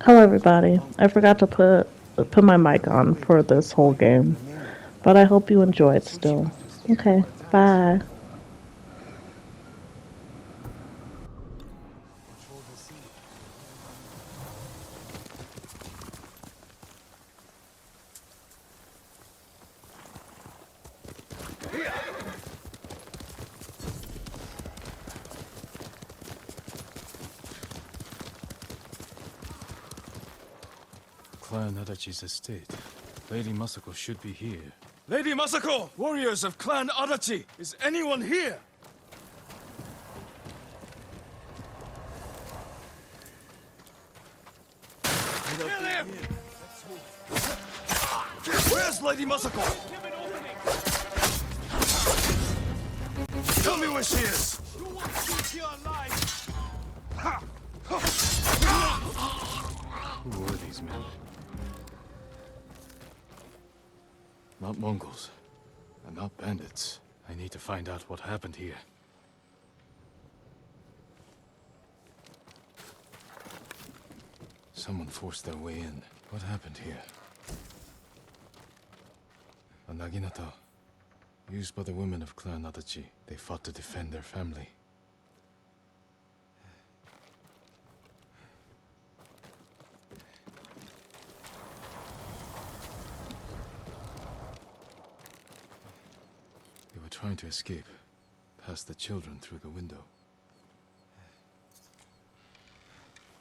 Hello, everybody. I forgot to put my mic on for this whole game, but I hope you enjoy it still. Okay, bye. Clan Adachi's estate. Lady Masako should be here. Lady Masako! Warriors of Clan Adachi! Is anyone here? Kill him! Where's Lady Masako? Tell me where she is! You want to see her alive? Who were these men? Not Mongols. And not bandits. I need to find out what happened here. Someone forced their way in. What happened here? A naginata. Used by the women of Clan Adachi. They fought to defend their family. They were trying to escape, past the children through the window.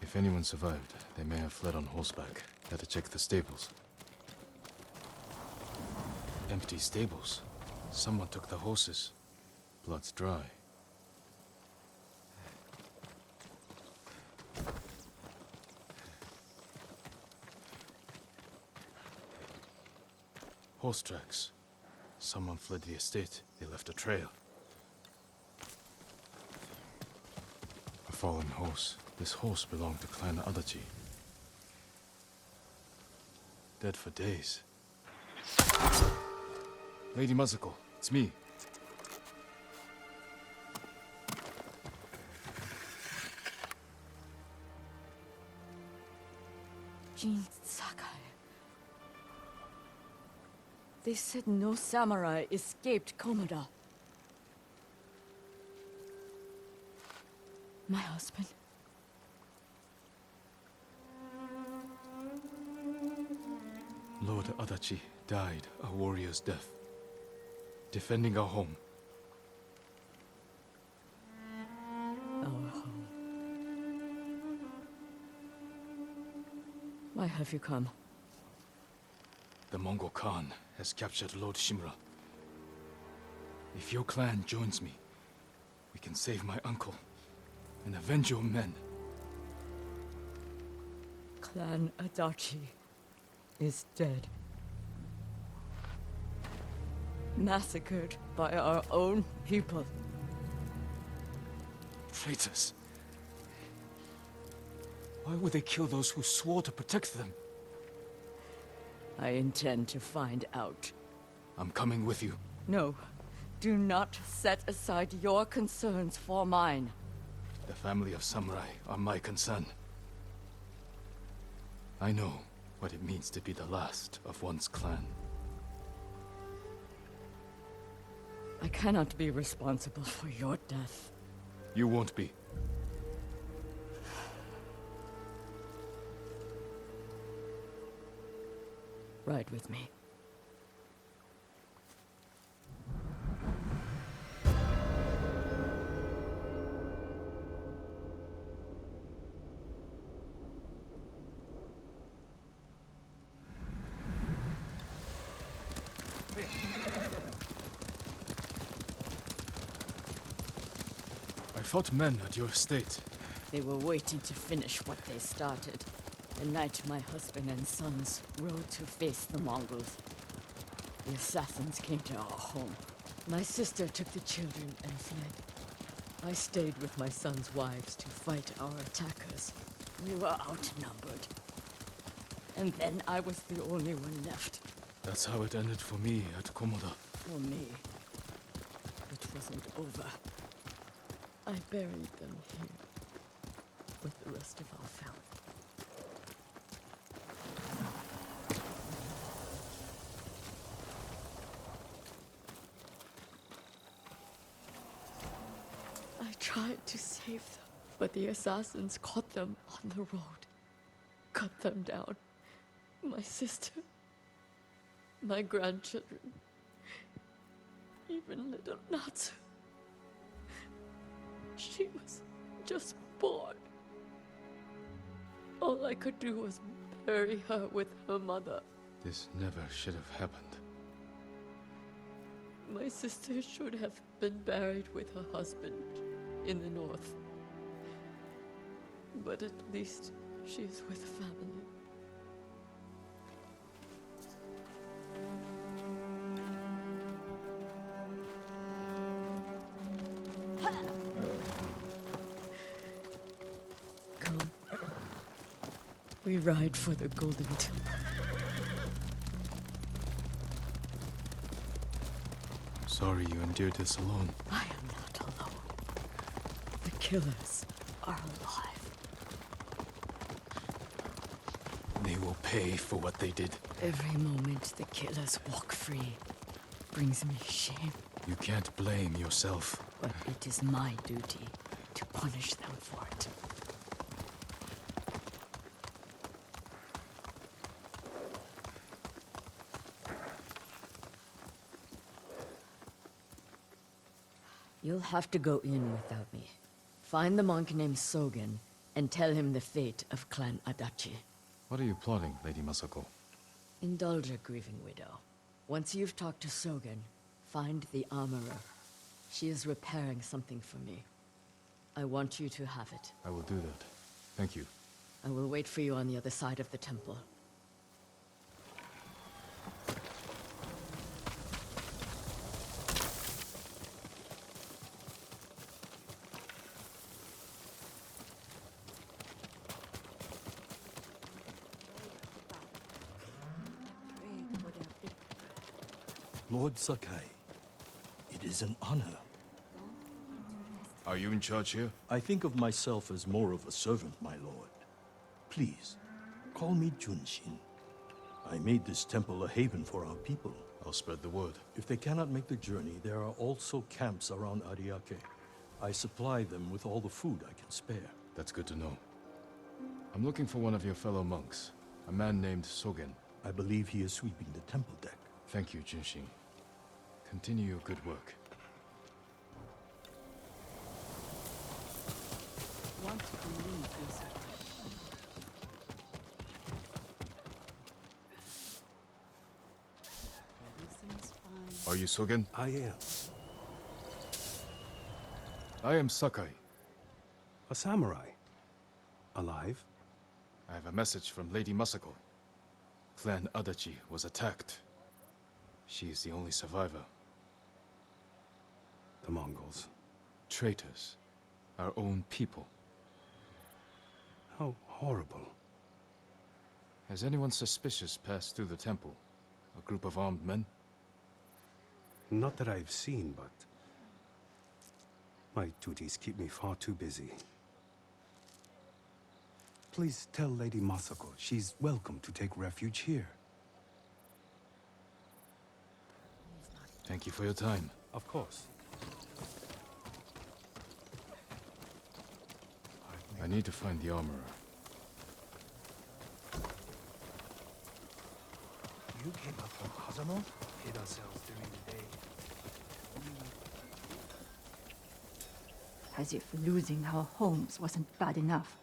If anyone survived, they may have fled on horseback. Had to check the stables. Empty stables. Someone took the horses. Blood's dry. Horse tracks. Someone fled the estate. They left a trail. A fallen horse. This horse belonged to Clan Adachi. Dead for days. Lady Masako, it's me. Jin Sakai. They said no samurai escaped Komoda. My husband. Lord Adachi died a warrior's death. Defending our home. Our home. Why have you come? The Mongol Khan has captured Lord Shimura. If your clan joins me, we can save my uncle and avenge your men. Clan Adachi is dead. Massacred by our own people. Traitors. Why would they kill those who swore to protect them? I intend to find out. I'm coming with you. No, do not set aside your concerns for mine. The family of samurai are my concern. I know what it means to be the last of one's clan. I cannot be responsible for your death. You won't be. Ride with me. I fought men at your estate. They were waiting to finish what they started. The night my husband and sons rode to face the Mongols. The assassins came to our home. My sister took the children and fled. I stayed with my sons' wives to fight our attackers. We were outnumbered. And then I was the only one left. That's how it ended for me at Komoda. For me, it wasn't over. I buried them here with the rest of our family. I tried to save them, but the assassins caught them on the road, cut them down. My sister, my grandchildren, even little Natsu. She was just born. All I could do was bury her with her mother. This never should have happened. My sister should have been buried with her husband in the north. But at least she is with family. Come. We ride for the Golden Temple. Sorry you endured this alone. I am not alone. The killers are alive. They will pay for what they did. Every moment the killers walk free brings me shame. You can't blame yourself. But it is my duty to punish them for it. You'll have to go in without me. Find the monk named Sogen and tell him the fate of Clan Adachi. What are you plotting, Lady Masako? Indulge a grieving widow. Once you've talked to Sogen, find the armorer. She is repairing something for me. I want you to have it. I will do that. Thank you. I will wait for you on the other side of the temple. Lord Sakai, it is an honor. Are you in charge here? I think of myself as more of a servant, my lord. Please, call me Junshin. I made this temple a haven for our people. I'll spread the word. If they cannot make the journey, there are also camps around Ariake. I supply them with all the food I can spare. That's good to know. I'm looking for one of your fellow monks, a man named Sogen. I believe he is sweeping the temple deck. Thank you, Junshin. Continue your good work. Want to believe this? Everything's fine. Are you Sogen? I am. I am Sakai. A samurai? Alive? I have a message from Lady Masako. Clan Adachi was attacked. She is the only survivor. The Mongols. Traitors. Our own people. How horrible. Has anyone suspicious passed through the temple? A group of armed men? Not that I've seen, but my duties keep me far too busy. Please tell Lady Masako she's welcome to take refuge here. Thank you for your time. Of course. I need to find the armorer. You came up from Hazano? Hid ourselves during the day. As if losing our homes wasn't bad enough.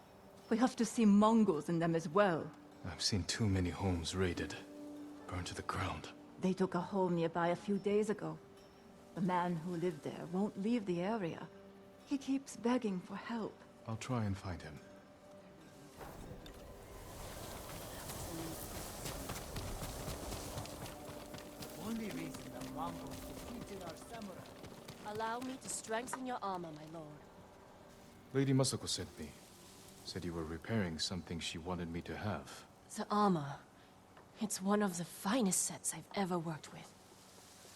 We have to see Mongols in them as well. I've seen too many homes raided, burned to the ground. They took a home nearby a few days ago. The man who lived there won't leave the area. He keeps begging for help. I'll try and find him. Only reason the Mongols defeated our samurai. Allow me to strengthen your armor, my lord. Lady Masako sent me. Said you were repairing something she wanted me to have. The armor. It's one of the finest sets I've ever worked with.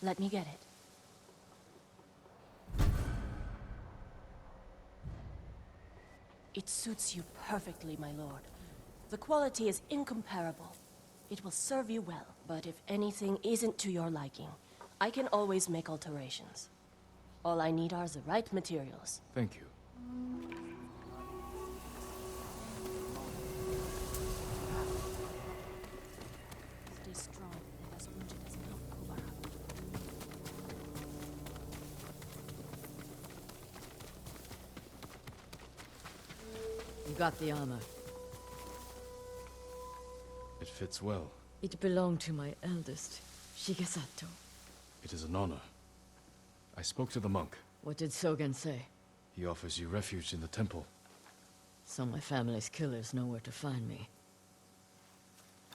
Let me get it. It suits you perfectly, my lord. The quality is incomparable. It will serve you well, but if anything isn't to your liking, I can always make alterations. All I need are the right materials. Thank you. Stay strong and as wounded as Mount Kobara. You got the armor. It fits well. It belonged to my eldest, Shigesato. It is an honor. I spoke to the monk. What did Sogen say? He offers you refuge in the temple. So my family's killers know where to find me.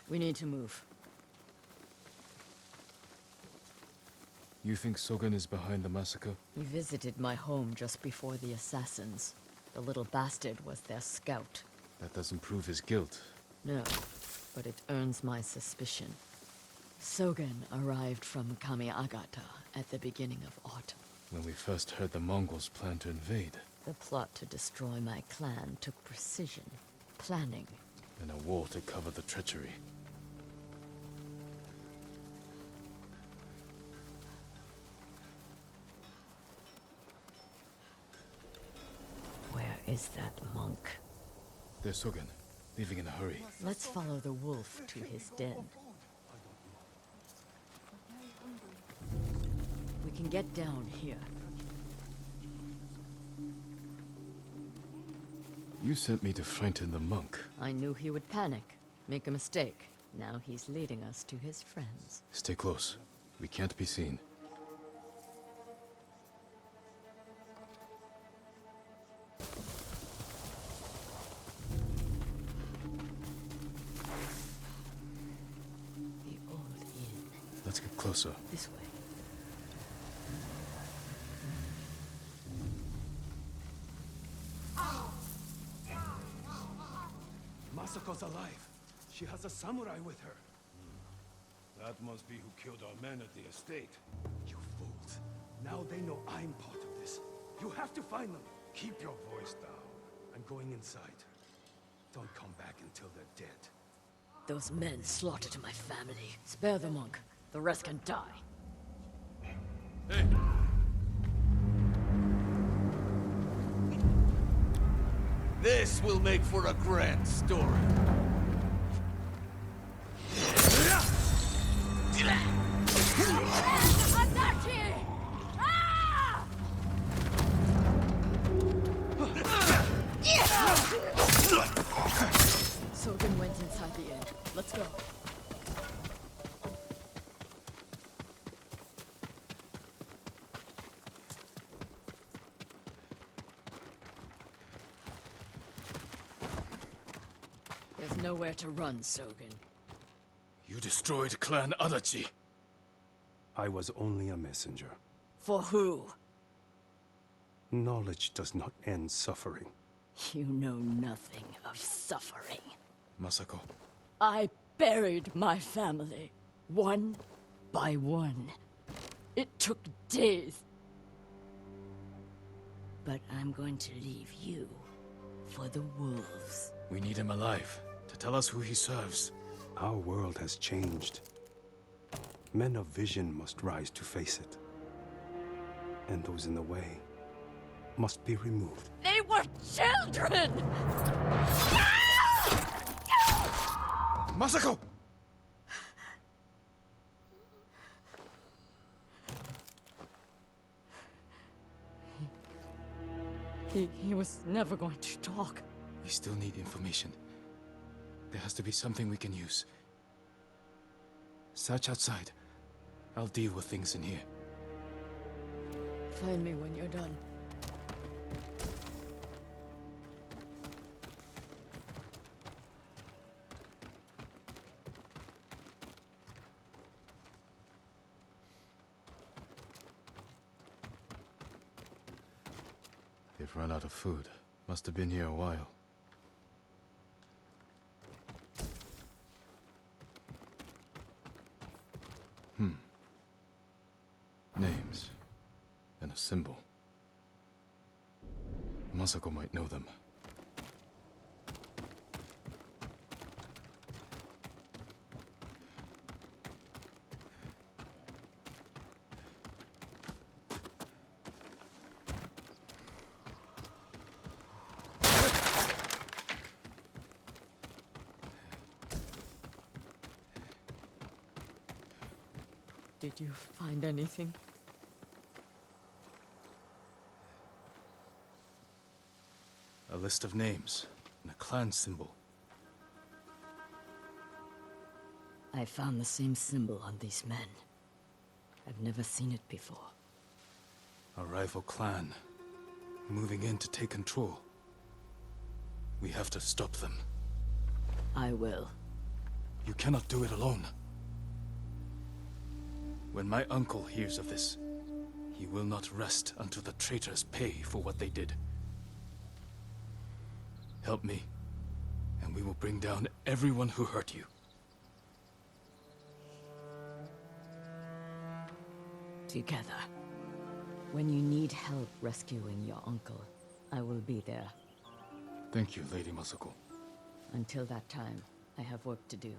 We need to move. You think Sogen is behind the massacre? He visited my home just before the assassins. The little bastard was their scout. That doesn't prove his guilt. No, but it earns my suspicion. Sogen arrived from Kamiagata at the beginning of autumn. When we first heard the Mongols plan to invade, The plot to destroy my clan took precision, planning. and a war to cover the treachery. Where is that monk? There's Sogen, leaving in a hurry. Let's follow the wolf to his den. We can get down here. You sent me to frighten the monk. I knew he would panic, make a mistake. Now he's leading us to his friends. Stay close. We can't be seen. The old inn. Let's get closer. This way. Masako's alive. She has a samurai with her. That must be who killed our men at the estate. You fools. Now they know I'm part of this. You have to find them. Keep your voice down. I'm going inside. Don't come back until they're dead. Those men slaughtered my family. Spare the monk. The rest can die. Hey! This will make for a grand story. Sogen went inside the inn. Let's go. There's nowhere to run, Sogen. You destroyed Clan Adachi. I was only a messenger. For who? Knowledge does not end suffering. You know nothing of suffering. Masako, I buried my family, one by one. It took days. But I'm going to leave you for the wolves. we need him alive to tell us who he serves. Our world has changed. Men of vision must rise to face it. And those in the way must be removed. They were children! Masako! He was never going to talk. We still need information. There has to be something we can use. Search outside. I'll deal with things in here. Find me when you're done. They've run out of food. Must have been here a while. Names. And a symbol. Masako might know them. Did you find anything? A list of names and a clan symbol. I found the same symbol on these men. I've never seen it before. A rival clan, moving in to take control. We have to stop them. I will. You cannot do it alone. When my uncle hears of this, he will not rest until the traitors pay for what they did. Help me, and we will bring down everyone who hurt you. Together. When you need help rescuing your uncle, I will be there. Thank you, Lady Masako. Until that time, I have work to do.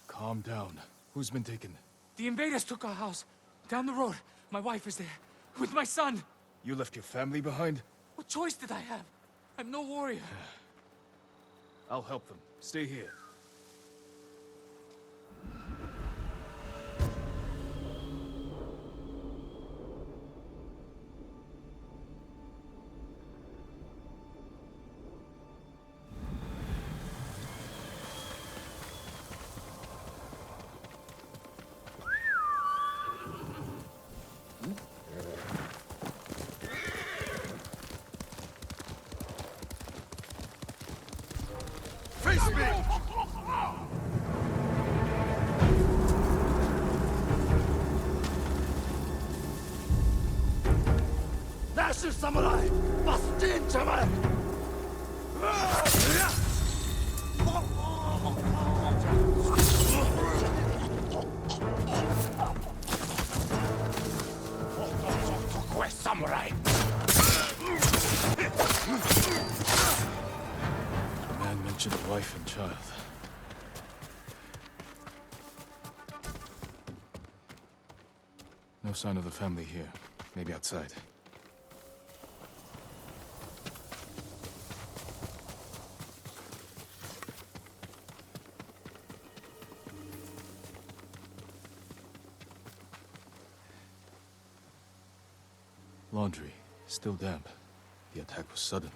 Calm down. Who's been taken? The invaders took our house. Down the road. My wife is there. With my son. You left your family behind? What choice did I have? I'm no warrior. I'll help them. Stay here. Face me! Master Samurai! Bastin Jamal! Samurai! The man mentioned a wife and child. No sign of the family here. Maybe outside. Laundry. Still damp. The attack was sudden.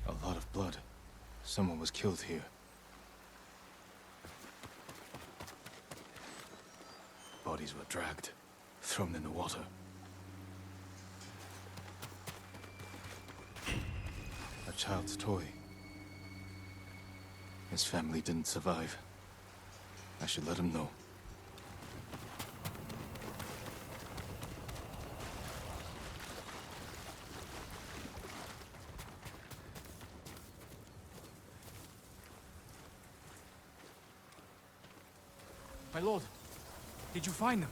A lot of blood. Someone was killed here. Bodies were dragged, thrown in the water. A child's toy. His family didn't survive. I should let him know. My lord, did you find them?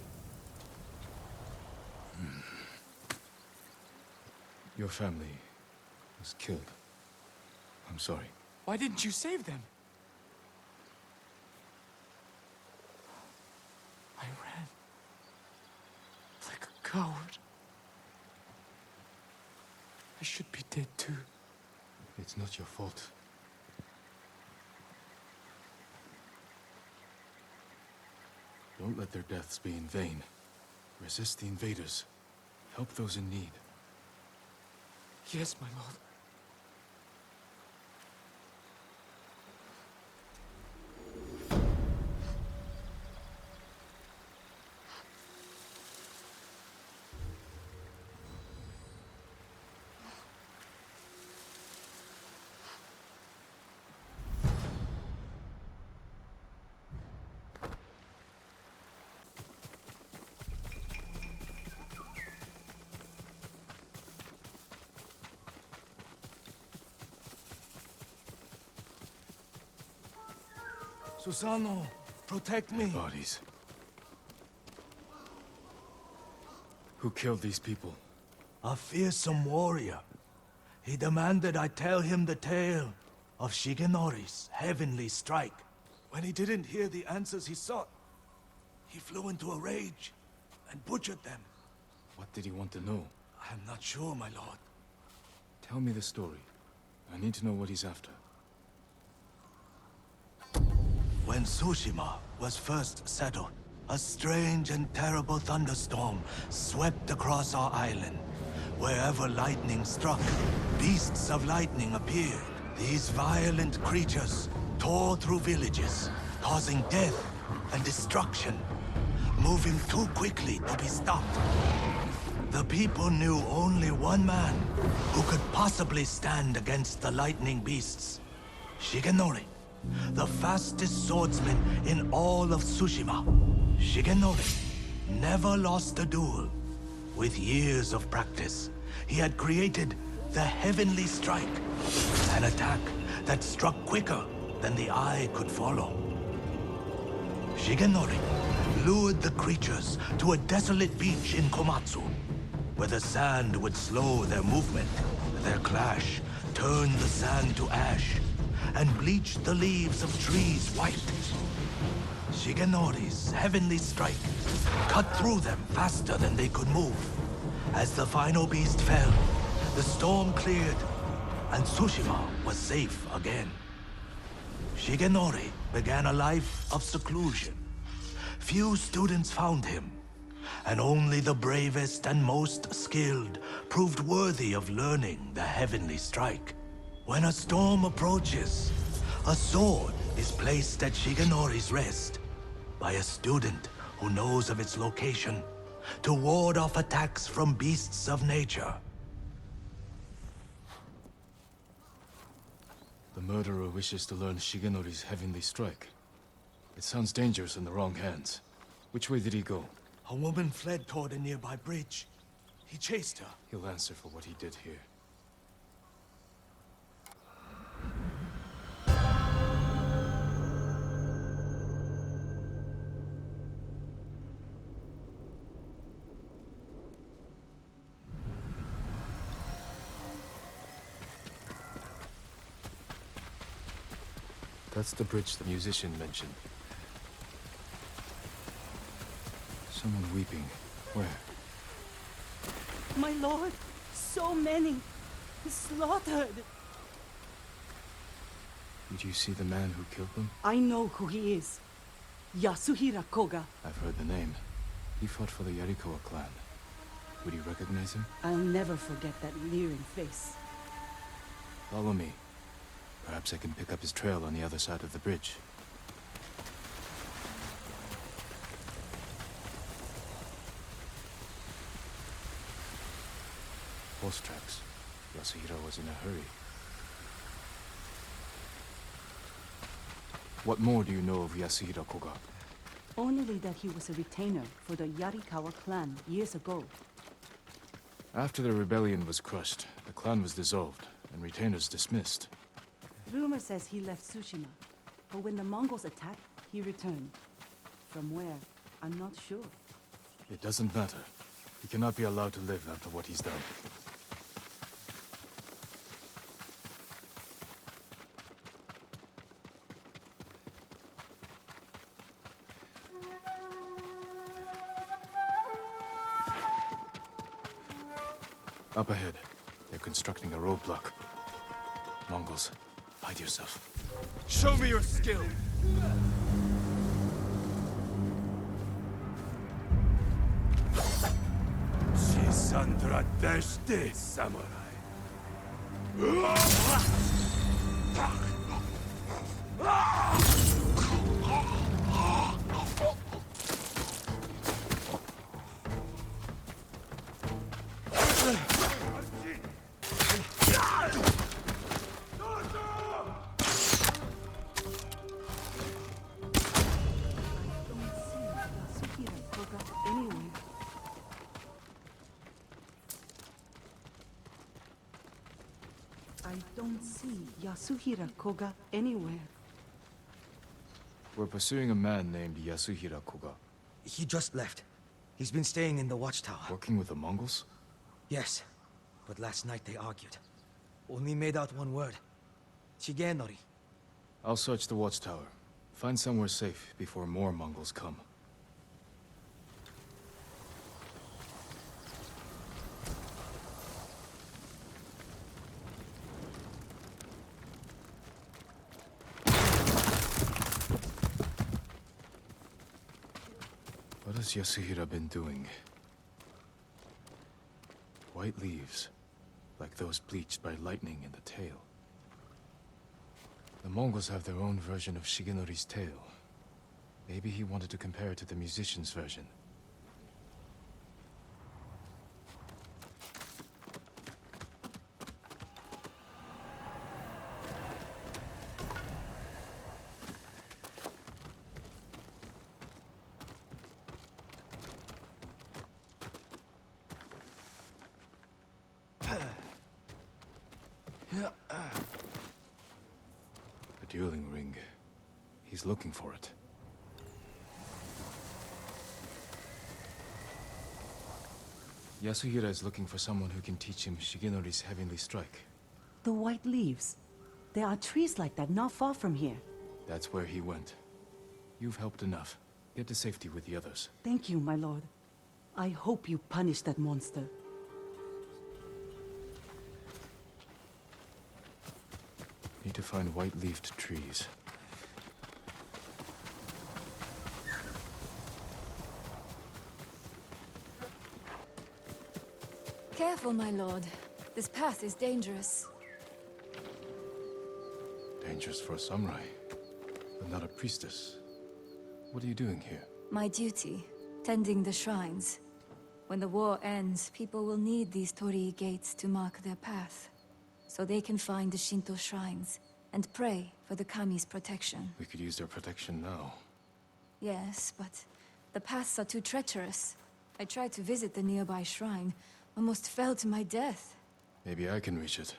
Your family was killed. I'm sorry. Why didn't you save them? I ran. Like a coward. I should be dead too. It's not your fault. Don't let their deaths be in vain. Resist the invaders. Help those in need. Yes, my lord. Susano, protect me. Bodies. Who killed these people? A fearsome warrior. He demanded I tell him the tale of Shigenori's heavenly strike. When he didn't hear the answers he sought, he flew into a rage and butchered them. What did he want to know? I'm not sure, my lord. Tell me the story. I need to know what he's after. When Tsushima was first settled, a strange and terrible thunderstorm swept across our island. Wherever lightning struck, beasts of lightning appeared. These violent creatures tore through villages, causing death and destruction, moving too quickly to be stopped. The people knew only one man who could possibly stand against the lightning beasts. Shigenori, the fastest swordsman in all of Tsushima. Shigenori never lost a duel. With years of practice, he had created the Heavenly Strike, an attack that struck quicker than the eye could follow. Shigenori lured the creatures to a desolate beach in Komatsu, where the sand would slow their movement. Their clash turned the sand to ash and bleached the leaves of trees white. Shigenori's heavenly strike cut through them faster than they could move. As the final beast fell, the storm cleared, and Tsushima was safe again. Shigenori began a life of seclusion. Few students found him, and only the bravest and most skilled proved worthy of learning the heavenly strike. When a storm approaches, a sword is placed at Shigenori's rest by a student who knows of its location to ward off attacks from beasts of nature. The murderer wishes to learn Shigenori's heavenly strike. It sounds dangerous in the wrong hands. Which way did he go? A woman fled toward a nearby bridge. He chased her. He'll answer for what he did here. That's the bridge the musician mentioned. Someone weeping. Where? My lord, so many. Slaughtered. Did you see the man who killed them? I know who he is. Yasuhira Koga. I've heard the name. He fought for the Yarikawa clan. Would you recognize him? I'll never forget that leering face. Follow me. Perhaps I can pick up his trail on the other side of the bridge. Horse tracks. Yasuhira was in a hurry. What more do you know of Yasuhira Koga? Only that he was a retainer for the Yarikawa clan years ago. After the rebellion was crushed, the clan was dissolved and retainers dismissed. Rumor says he left Tsushima, but when the Mongols attacked, he returned. From where? I'm not sure. It doesn't matter. He cannot be allowed to live after what he's done. Up ahead. They're constructing a roadblock. Mongols, hide yourself. Show me your skill! Shisandra Deshte, samurai. I don't see Yasuhira Koga anywhere. We're pursuing a man named Yasuhira Koga. He just left. He's been staying in the watchtower. Working with the Mongols? Yes, but last night they argued. Only made out one word. Shigenori. I'll search the watchtower. Find somewhere safe before more Mongols come. What has Yasuhira been doing? White leaves, like those bleached by lightning in the tail. The Mongols have their own version of Shigenori's tale. Maybe he wanted to compare it to the musician's version. The dueling ring. He's looking for it. Yasuhira is looking for someone who can teach him Shigenori's heavenly strike. The white leaves. There are trees like that not far from here. That's where he went. You've helped enough. Get to safety with the others. Thank you, my lord. I hope you punish that monster. Need to find white-leafed trees. Careful, my lord. This path is dangerous. Dangerous for a samurai, but not a priestess. What are you doing here? My duty, tending the shrines. When the war ends, people will need these torii gates to mark their path, so they can find the Shinto shrines and pray for the kami's protection. We could use their protection now. Yes, but the paths are too treacherous. I tried to visit the nearby shrine, almost fell to my death. Maybe I can reach it.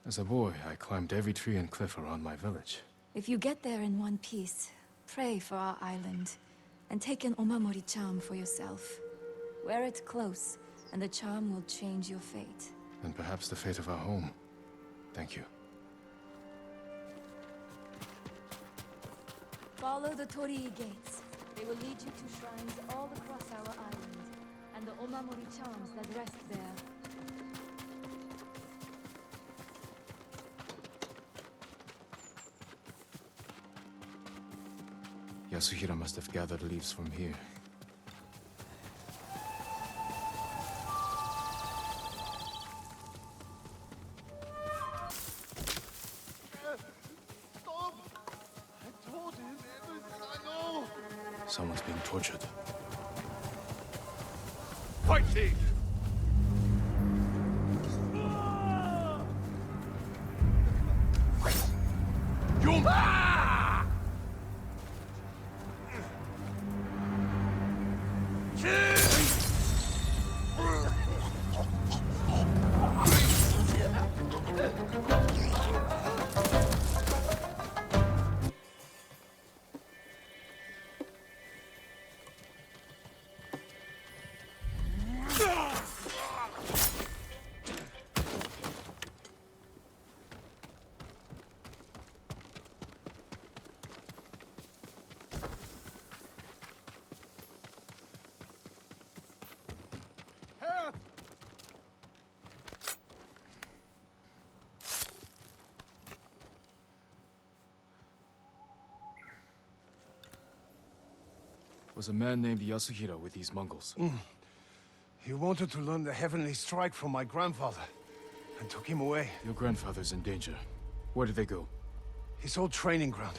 As a boy, I climbed every tree and cliff around my village. If you get there in one piece, pray for our island, and take an Omamori charm for yourself. Wear it close, and the charm will change your fate. And perhaps the fate of our home. Thank you. Follow the torii gates. They will lead you to shrines all across our island, and the Omamori charms that rest there. Yasuhira must have gathered leaves from here. Stop! I told him everything I know! Someone's being tortured. Fight thief! Was a man named Yasuhira with these Mongols. He wanted to learn the heavenly strike from my grandfather, and took him away. Your grandfather's in danger. Where did they go? His old training ground.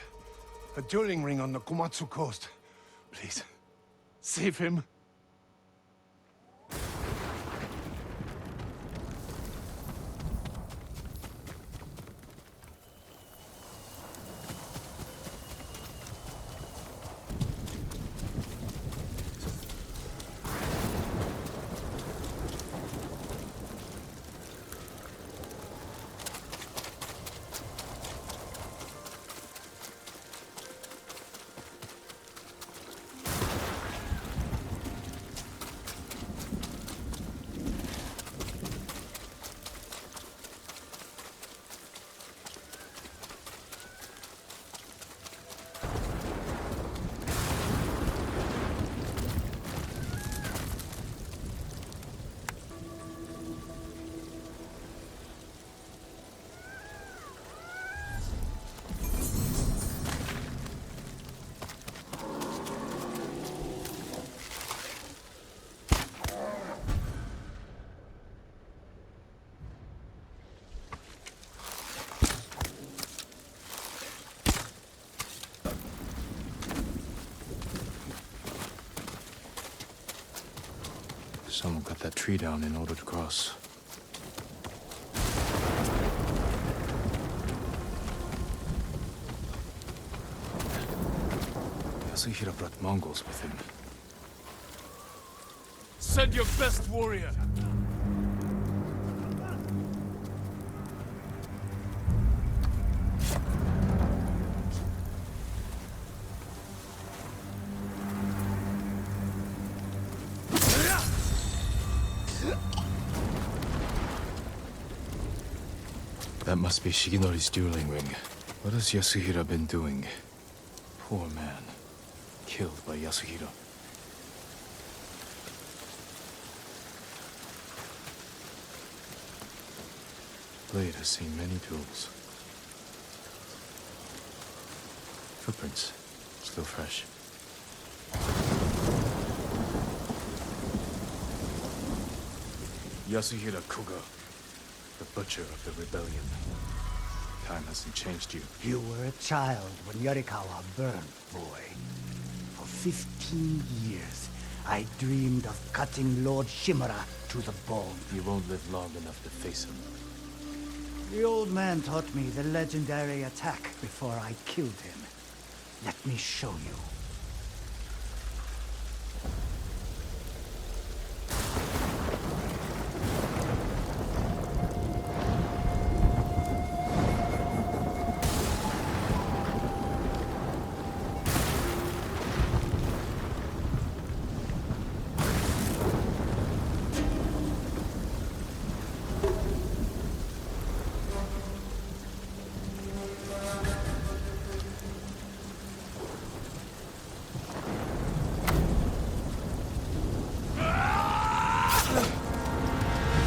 A dueling ring on the Komatsu coast. Please, save him. Someone cut that tree down in order to cross. Yasuhira brought Mongols with him. Send your best warrior! That must be Shigenori's dueling ring. What has Yasuhira been doing? Poor man. Killed by Yasuhira. Blade has seen many duels. Footprints. Still fresh. Yasuhira Kuga. The butcher of the rebellion. Time hasn't changed you. You were a child when Yarikawa burned, boy. For 15 years, I dreamed of cutting Lord Shimura to the bone. You won't live long enough to face him. The old man taught me the legendary attack before I killed him. Let me show you.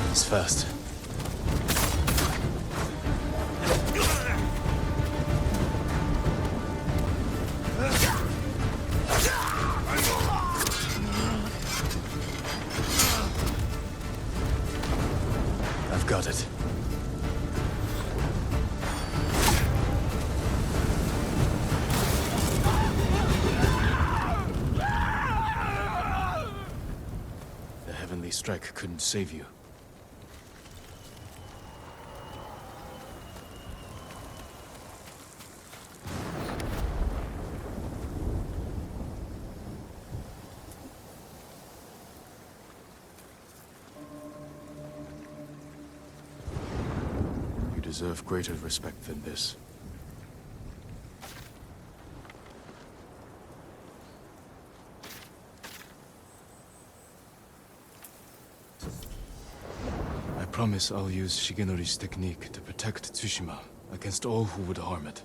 He's fast. I've got it. The heavenly strike couldn't save you. You deserve greater respect than this. I promise I'll use Shigenori's technique to protect Tsushima against all who would harm it.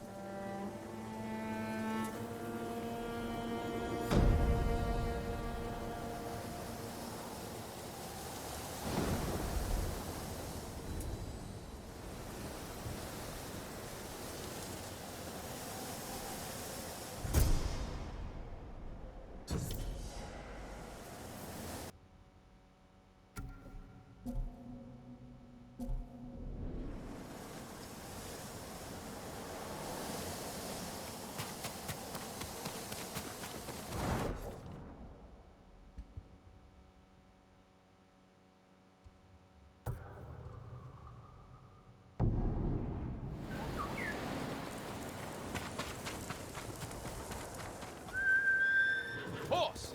Horse!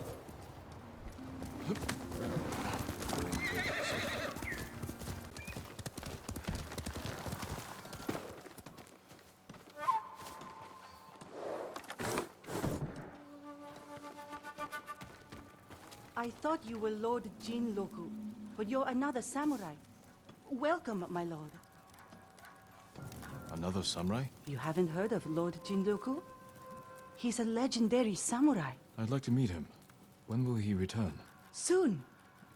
I thought you were Lord Jinroku, but you're another samurai. Welcome, my lord. Another samurai? You haven't heard of Lord Jinroku? He's a legendary samurai. I'd like to meet him. When will he return? Soon.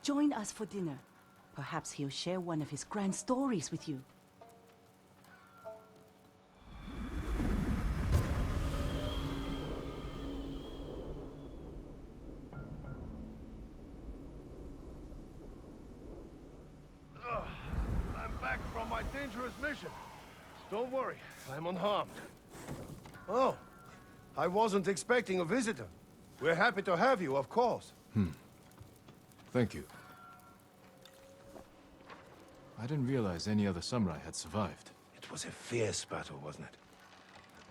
Join us for dinner. Perhaps he'll share one of his grand stories with you. I'm back from my dangerous mission. Don't worry, I'm unharmed. Oh, I wasn't expecting a visitor. We're happy to have you, of course. Thank you. I didn't realize any other samurai had survived. It was a fierce battle, wasn't it?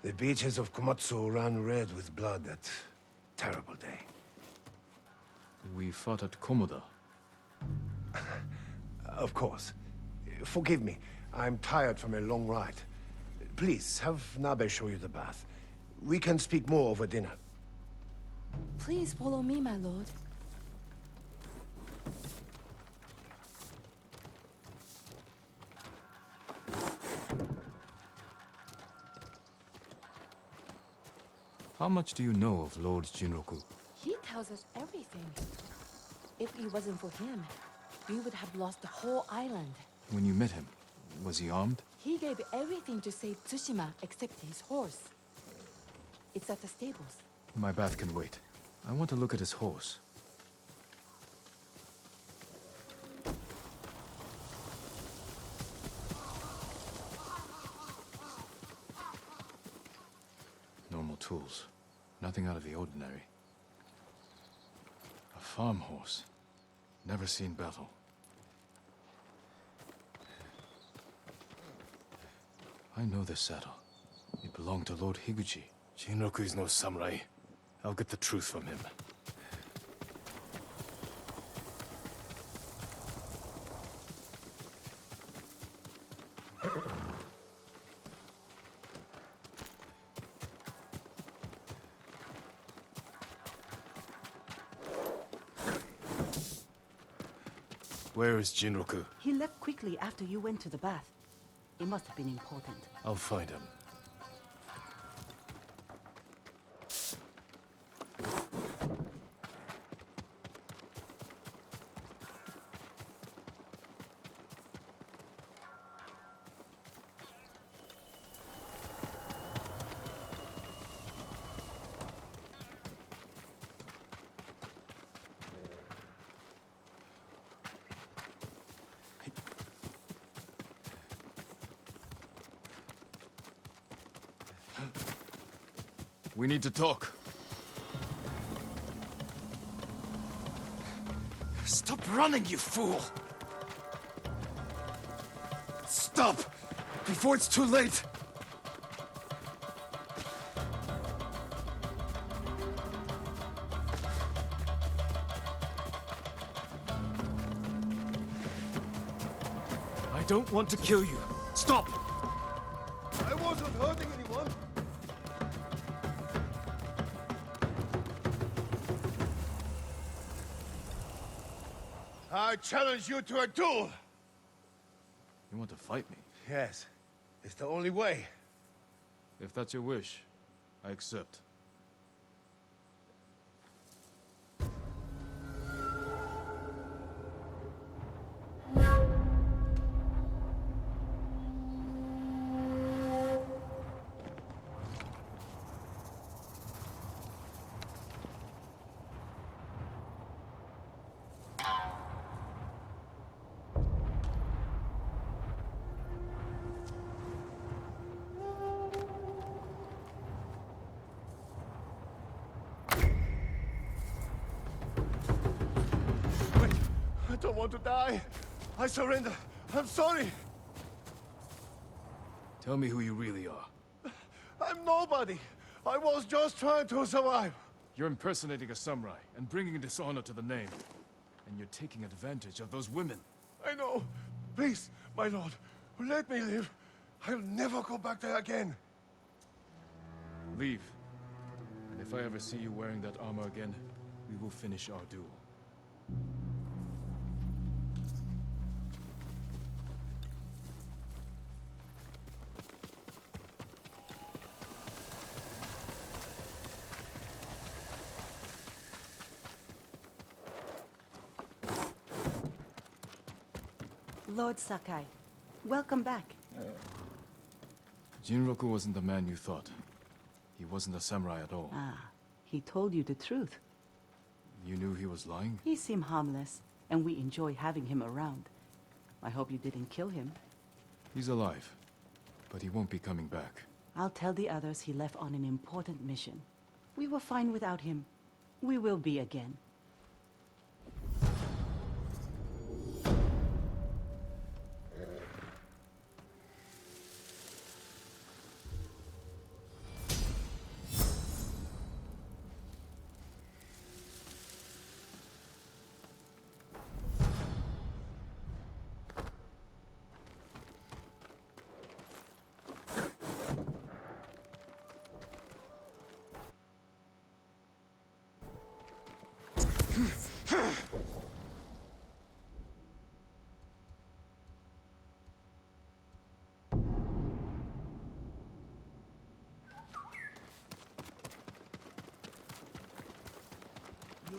The beaches of Komatsu ran red with blood that terrible day. We fought at Komoda. Of course. Forgive me. I'm tired from a long ride. Please, have Nabe show you the bath. We can speak more over dinner. Please follow me, my lord. How much do you know of Lord Jinroku? He tells us everything. If it wasn't for him, we would have lost the whole island. When you met him, was he armed? He gave everything to save Tsushima except his horse. It's at the stables. My bath can wait. I want to look at his horse. Normal tools. Nothing out of the ordinary. A farm horse. Never seen battle. I know this saddle. It belonged to Lord Higuchi. Jinroku is no samurai. I'll get the truth from him. Where is Jinroku? He left quickly after you went to the bath. It must have been important. I'll find him. We need to talk. Stop running, you fool! Stop! Before it's too late! I don't want to kill you. Stop! I wasn't hurting anyone. I challenge you to a duel! You want to fight me? Yes. It's the only way. If that's your wish, I accept. I don't want to die. I surrender. I'm sorry. Tell me who you really are. I'm nobody. I was just trying to survive. You're impersonating a samurai and bringing dishonor to the name. And you're taking advantage of those women. I know. Please, my lord, let me live. I'll never go back there again. Leave. And if I ever see you wearing that armor again, we will finish our duel. Lord Sakai, welcome back. Jinroku wasn't the man you thought. He wasn't a samurai at all. Ah, he told you the truth. You knew he was lying? He seemed harmless, and we enjoy having him around. I hope you didn't kill him. He's alive, but he won't be coming back. I'll tell the others he left on an important mission. We were fine without him. We will be again.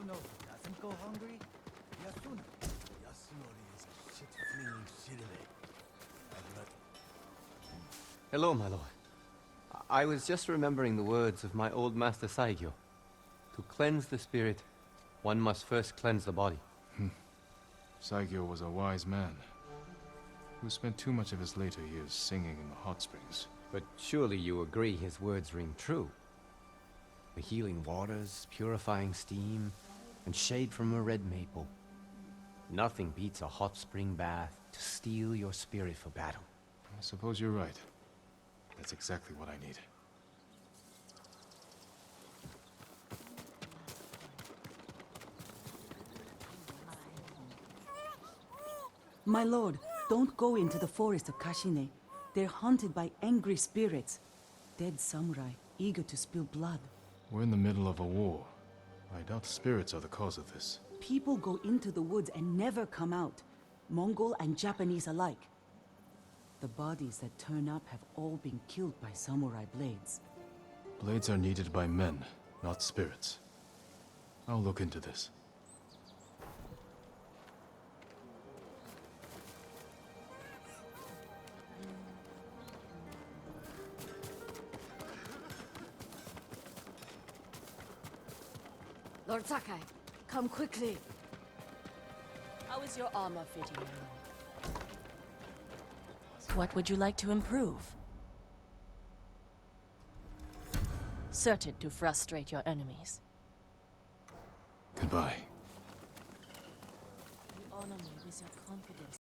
know who doesn't go hungry? Yasuna. Yasunori is a shit-flinging shirime. Hello, my lord. I was just remembering the words of my old master Saigyo. To cleanse the spirit, one must first cleanse the body. Saigyo was a wise man who spent too much of his later years singing in the hot springs. But surely you agree his words ring true. The healing waters, purifying steam, and shade from a red maple. Nothing beats a hot spring bath to steel your spirit for battle. I suppose you're right. That's exactly what I need. My lord, don't go into the forest of Kashine. They're haunted by angry spirits. Dead samurai, eager to spill blood. We're in the middle of a war. I doubt spirits are the cause of this. People go into the woods and never come out. Mongol and Japanese alike. The bodies that turn up have all been killed by samurai blades. Blades are needed by men, not spirits. I'll look into this. Lord Sakai, come quickly. How is your armor fitting you? What would you like to improve? Certain to frustrate your enemies. Goodbye. You honor me with your confidence.